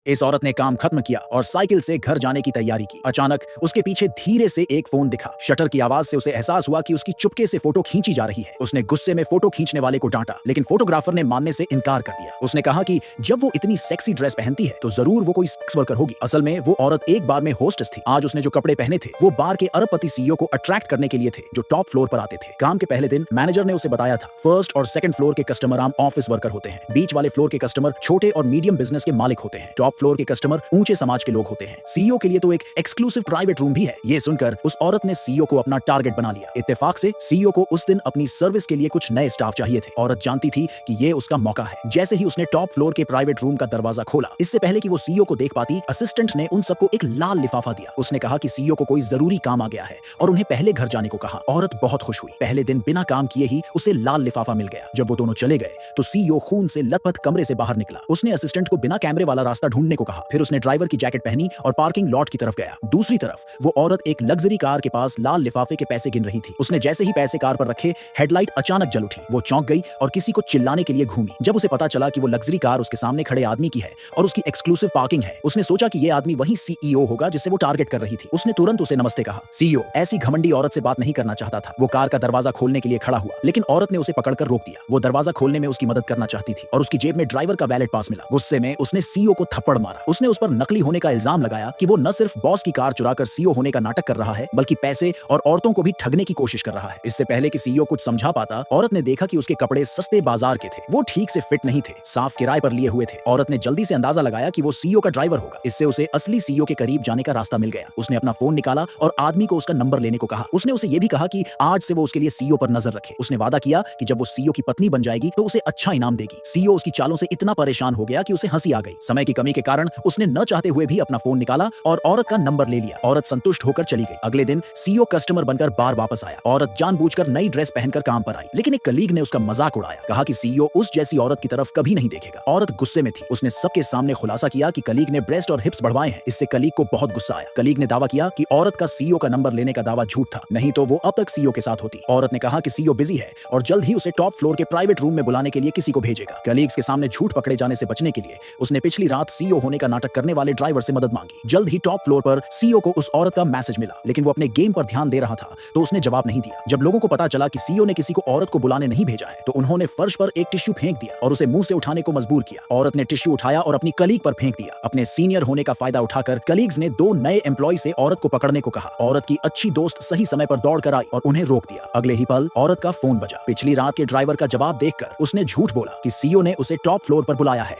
इस औरत ने काम खत्म किया और साइकिल से घर जाने की तैयारी की। अचानक उसके पीछे धीरे से एक फोन दिखा। शटर की आवाज से उसे एहसास हुआ कि उसकी चुपके से फोटो खींची जा रही है। उसने गुस्से में फोटो खींचने वाले को डांटा, लेकिन फोटोग्राफर ने मानने से इनकार कर दिया। उसने कहा कि जब वो इतनी सेक्सी ड्रेस पहनती है तो जरूर वो कोई सेक्स वर्कर होगी। असल में वो औरत एक बार में होस्टेस थी। आज उसने जो कपड़े पहने थे वो बार के अरबपति सीईओ को अट्रैक्ट करने के लिए थे, जो टॉप फ्लोर पर आते थे। काम के पहले दिन मैनेजर ने उसे बताया था, फर्स्ट और सेकंड फ्लोर के कस्टमर आम ऑफिस वर्कर होते हैं, बीच वाले फ्लोर के कस्टमर छोटे और मीडियम बिजनेस के मालिक होते हैं, टॉप फ्लोर के कस्टमर ऊंचे समाज के लोग होते हैं। सीईओ के लिए तो एक एक्सक्लूसिव प्राइवेट रूम भी है। ये सुनकर उस औरत ने सीईओ को अपना टारगेट बना लिया। इत्तेफाक से सीईओ को उस दिन अपनी सर्विस के लिए कुछ नए स्टाफ चाहिए थे। औरत जानती थी कि ये उसका मौका है। जैसे ही उसने टॉप फ्लोर के प्राइवेट रूम का दरवाजा खोला, इससे पहले कि वो सीईओ को देख पाती, असिस्टेंट ने उन सबको एक लाल लिफाफा दिया। उसने कहा कि सीईओ को कोई जरूरी काम आ गया है और उन्हें पहले घर जाने को कहा। औरत बहुत खुश हुई। पहले दिन बिना काम किए ही उसे लाल लिफाफा मिल गया। जब वो दोनों चले गए तो सीईओ खून से लथपथ कमरे से बाहर निकला। उसने असिस्टेंट को बिना कैमरे वाला रास्ता ढूंढने को कहा। फिर उसने ड्राइवर की जैकेट पहनी और पार्किंग लॉट की तरफ गया। दूसरी तरफ वो औरत एक लग्जरी कार के पास लाल लिफाफे के पैसे गिन रही थी। उसने जैसे ही पैसे कार पर रखे, हेडलाइट अचानक जल उठी। वो चौंक गई और किसी को चिल्लाने के लिए घूमी। जब उसे पता चला कि वो लग्जरी कार उसके सामने खड़े आदमी की है और उसकी एक्सक्लूसिव पार्किंग है, उसने सोचा कि ये आदमी वही सीईओ होगा जिसे वो टारगेट कर रही थी। उसने तुरंत उसे नमस्ते कहा। सीईओ ऐसी घमंडी औरत से बात नहीं करना चाहता था। वो कार का दरवाजा खोलने के लिए खड़ा हुआ, लेकिन औरत ने उसे पकड़कर रोक दिया। वो दरवाजा खोलने में उसकी मदद करना चाहती थी और उसकी जेब में ड्राइवर का वैलेट पास मिला। गुस्से में उसने सीईओ को थप्पड़ मारा। उसने उस पर नकली होने का इल्जाम लगाया कि वो न सिर्फ बॉस की कार चुराकर सीईओ होने का नाटक कर रहा है, बल्कि पैसे और औरतों को भी ठगने की कोशिश कर रहा है। इससे पहले कि सीईओ कुछ समझा पाता, औरत ने देखा कि उसके कपड़े सस्ते बाजार के थे। वो ठीक से फिट नहीं थे, साफ किराए पर लिए हुए थे। औरत ने जल्दी से अंदाजा लगाया कि वो सीईओ का ड्राइवर होगा। इससे उसे असली सीईओ के करीब जाने का रास्ता मिल गया। उसने अपना फोन निकाला और आदमी को उसका नंबर लेने को कहा। उसने उसे यह भी कहा कि आज से वो उसके लिए सीईओ पर नजर रखे। उसने वादा किया कि जब वो सीईओ की पत्नी बन जाएगी तो उसे अच्छा इनाम देगी। सीईओ उसकी चालों से इतना परेशान हो गया कि उसे हंसी आ गई। समय की कमी के कारण उसने न चाहते हुए भी अपना फोन निकाला और औरत का नंबर ले लिया। औरत संतुष्ट होकर चली गई। अगले दिन सीईओ कस्टमर बनकर बार वापस आया। औरत जानबूझकर नई ड्रेस पहनकर काम पर आई, लेकिन एक कलीग ने उसका मजाक उड़ाया। कहा कि सीईओ उस जैसी औरत की तरफ कभी नहीं देखेगा। औरत गुस्से में थी। उसने सबके सामने खुलासा किया कि कलीग ने ब्रेस्ट और हिप्स बढ़वाए हैं। इससे कलीग को बहुत गुस्सा आया। कलीग ने दावा किया कि औरत का सीईओ का नंबर लेने का दावा झूठ था, नहीं तो वो अब तक सीईओ के साथ होती। औरत ने कहा कि सीईओ बिजी है और जल्द ही उसे टॉप फ्लोर के प्राइवेट रूम में बुलाने के लिए किसी को भेजेगा। कलीग्स के सामने झूठ पकड़े जाने से बचने के लिए उसने पिछली रात सीईओ होने का नाटक करने वाले ड्राइवर से मदद मांगी। जल्द ही टॉप फ्लोर पर सीईओ को उस औरत का मैसेज मिला, लेकिन वो अपने गेम पर ध्यान दे रहा था तो उसने जवाब नहीं दिया। जब लोगों को पता चला कि सीईओ ने किसी को औरत को बुलाने नहीं भेजा है तो उन्होंने फर्श पर एक टिश्यू फेंक दिया और उसे मुंह से उठाने को मजबूर किया। औरत ने टिश्यू उठाया और अपनी कलीग पर फेंक दिया। अपने सीनियर होने का फायदा उठाकर कलीग्स ने 2 नए एम्प्लॉय से औरत को पकड़ने को कहा। औरत की अच्छी दोस्त सही समय पर दौड़ कर आई और उन्हें रोक दिया। अगले ही पल औरत का फोन बजा। पिछली रात के ड्राइवर का जवाब देखकर उसने झूठ बोला कि सीईओ ने उसे टॉप फ्लोर पर बुलाया है।